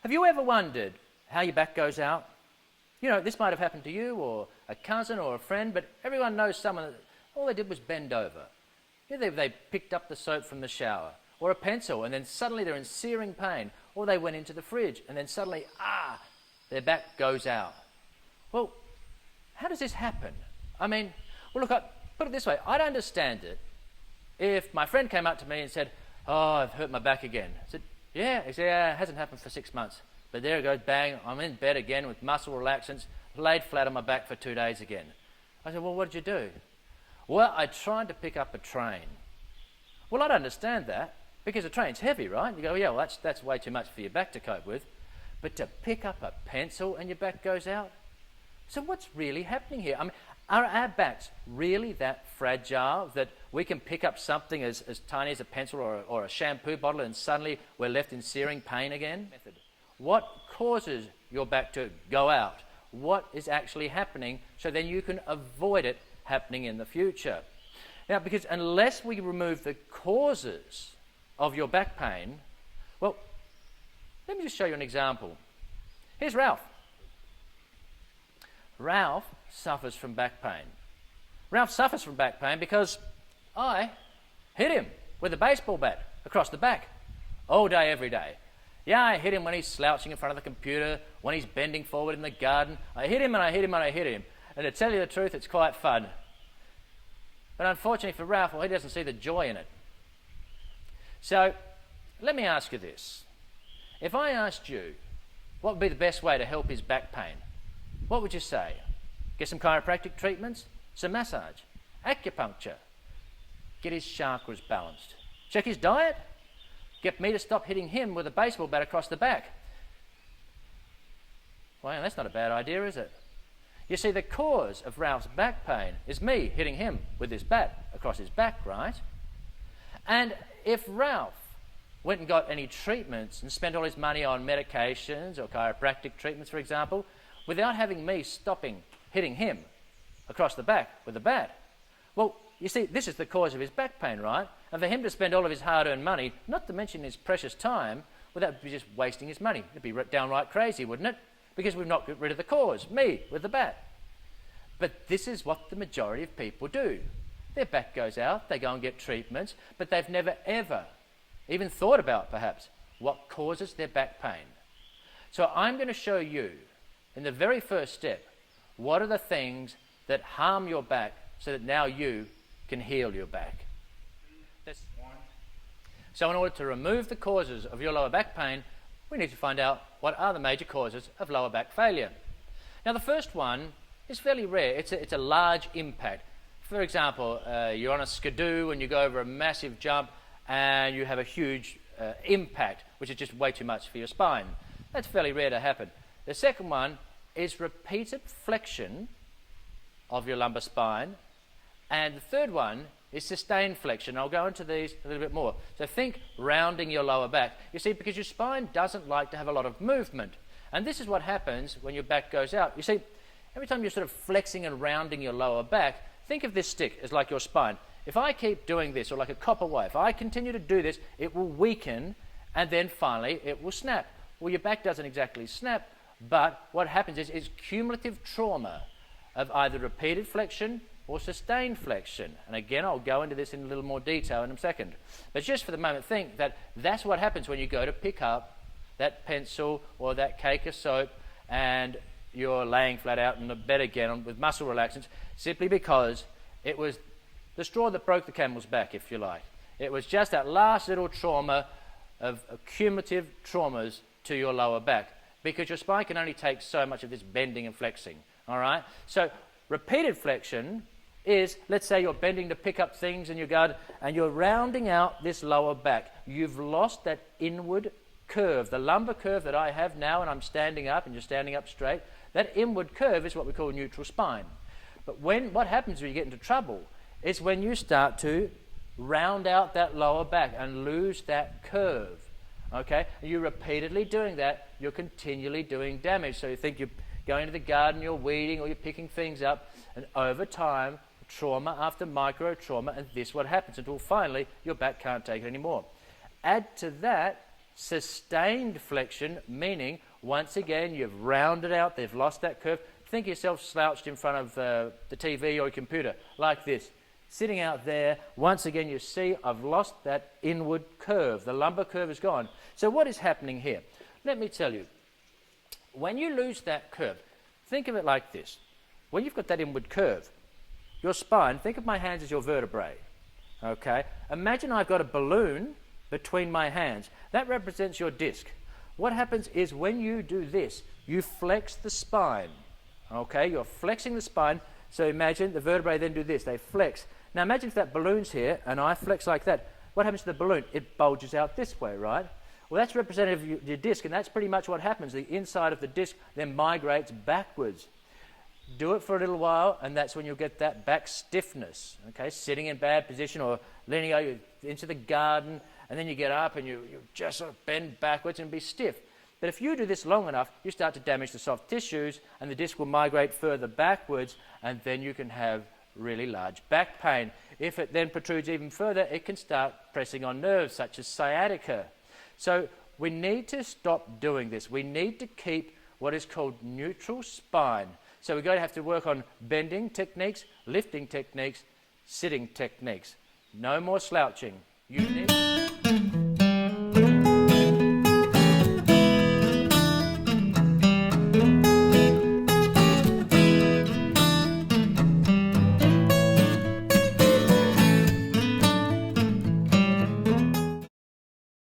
Have you ever wondered how your back goes out? You know, this might have happened to you or a cousin or a friend, but everyone knows someone that all they did was bend over. You know, they picked up the soap from the shower or a pencil and then suddenly they're in searing pain, or they went into the fridge and then suddenly, their back goes out. Well, how does this happen? I mean, well, look, put it this way. I'd understand it if my friend came up to me and said, "Oh, I've hurt my back again." I said, "Yeah." He said, "Yeah, it hasn't happened for 6 months. But there it goes, bang, I'm in bed again with muscle relaxants, laid flat on my back for 2 days again." I said, "Well, what did you do?" "Well, I tried to pick up a train." Well, I'd understand that, because a train's heavy, right? You go, "Yeah, well, that's way too much for your back to cope with." But to pick up a pencil and your back goes out? So what's really happening here? I mean, are our backs really that fragile that we can pick up something as tiny as a pencil or a shampoo bottle and suddenly we're left in searing pain again? What causes your back to go out? What is actually happening so then you can avoid it happening in the future? Now, because unless we remove the causes of your back pain, well, let me just show you an example. Here's Ralph. Ralph suffers from back pain. Ralph suffers from back pain because I hit him with a baseball bat across the back all day, every day. Yeah, I hit him when he's slouching in front of the computer, when he's bending forward in the garden. I hit him and I hit him and I hit him. And to tell you the truth, it's quite fun. But unfortunately for Ralph, well, he doesn't see the joy in it. So let me ask you this. If I asked you what would be the best way to help his back pain, what would you say? Get some chiropractic treatments, some massage, acupuncture, get his chakras balanced, check his diet, get me to stop hitting him with a baseball bat across the back. Well, that's not a bad idea, is it? You see, the cause of Ralph's back pain is me hitting him with this bat across his back, right? And if Ralph went and got any treatments and spent all his money on medications or chiropractic treatments, for example, without having me stopping hitting him across the back with a bat, well, you see, this is the cause of his back pain, right? And for him to spend all of his hard-earned money, not to mention his precious time, well, that would be just wasting his money. It'd be downright crazy, wouldn't it? Because we've not got rid of the cause, me with the bat. But this is what the majority of people do. Their back goes out, they go and get treatments, but they've never, ever even thought about, perhaps, what causes their back pain. So I'm going to show you, in the very first step, what are the things that harm your back so that now you can heal your back. So in order to remove the causes of your lower back pain, we need to find out what are the major causes of lower back failure. Now, the first one is fairly rare. It's a large impact. For example, you're on a skidoo and you go over a massive jump and you have a huge impact, which is just way too much for your spine. That's fairly rare to happen. The second one is repeated flexion of your lumbar spine. And the third one is sustained flexion. I'll go into these a little bit more. So think rounding your lower back. You see, because your spine doesn't like to have a lot of movement. And this is what happens when your back goes out. You see, every time you're sort of flexing and rounding your lower back, think of this stick as like your spine. If I keep doing this, or like a copper wire, if I continue to do this, it will weaken and then finally it will snap. Well, your back doesn't exactly snap, but what happens is cumulative trauma of either repeated flexion or sustained flexion. And again, I'll go into this in a little more detail in a second. But just for the moment, think that that's what happens when you go to pick up that pencil or that cake of soap and you're laying flat out in the bed again with muscle relaxants, simply because it was the straw that broke the camel's back, if you like. It was just that last little trauma of cumulative traumas to your lower back, because your spine can only take so much of this bending and flexing, all right? So repeated flexion is, let's say you're bending to pick up things in your garden and you're rounding out this lower back. You've lost that inward curve, the lumbar curve that I have now, and I'm standing up and you're standing up straight. That inward curve is what we call neutral spine. But what happens when you get into trouble is when you start to round out that lower back and lose that curve, okay? And you're repeatedly doing that, you're continually doing damage. So you think you're going into the garden, you're weeding or you're picking things up, and over time, trauma after micro trauma, and this is what happens until finally your back can't take it anymore. Add to that Sustained flexion, meaning once again you've rounded out, they've lost that curve. Think of yourself slouched in front of the TV or your computer, like this. Sitting out there, once again you see I've lost that inward curve. The lumbar curve is gone. So what is happening here? Let me tell you. When you lose that curve, think of it like this. When you've got that inward curve, your spine, think of my hands as your vertebrae. Okay? Imagine I've got a balloon between my hands. That represents your disc. What happens is when you do this, you flex the spine. Okay? You're flexing the spine. So imagine the vertebrae then do this. They flex. Now imagine if that balloon's here and I flex like that. What happens to the balloon? It bulges out this way, right? Well, that's representative of your disc, and that's pretty much what happens. The inside of the disc then migrates backwards. Do it for a little while, and that's when you'll get that back stiffness. Okay, sitting in bad position or leaning out into the garden, and then you get up and you just sort of bend backwards and be stiff. But if you do this long enough, you start to damage the soft tissues, and the disc will migrate further backwards, and then you can have really large back pain. If it then protrudes even further, it can start pressing on nerves, such as sciatica. So we need to stop doing this. We need to keep what is called neutral spine. So we're going to have to work on bending techniques, lifting techniques, sitting techniques. No more slouching. You need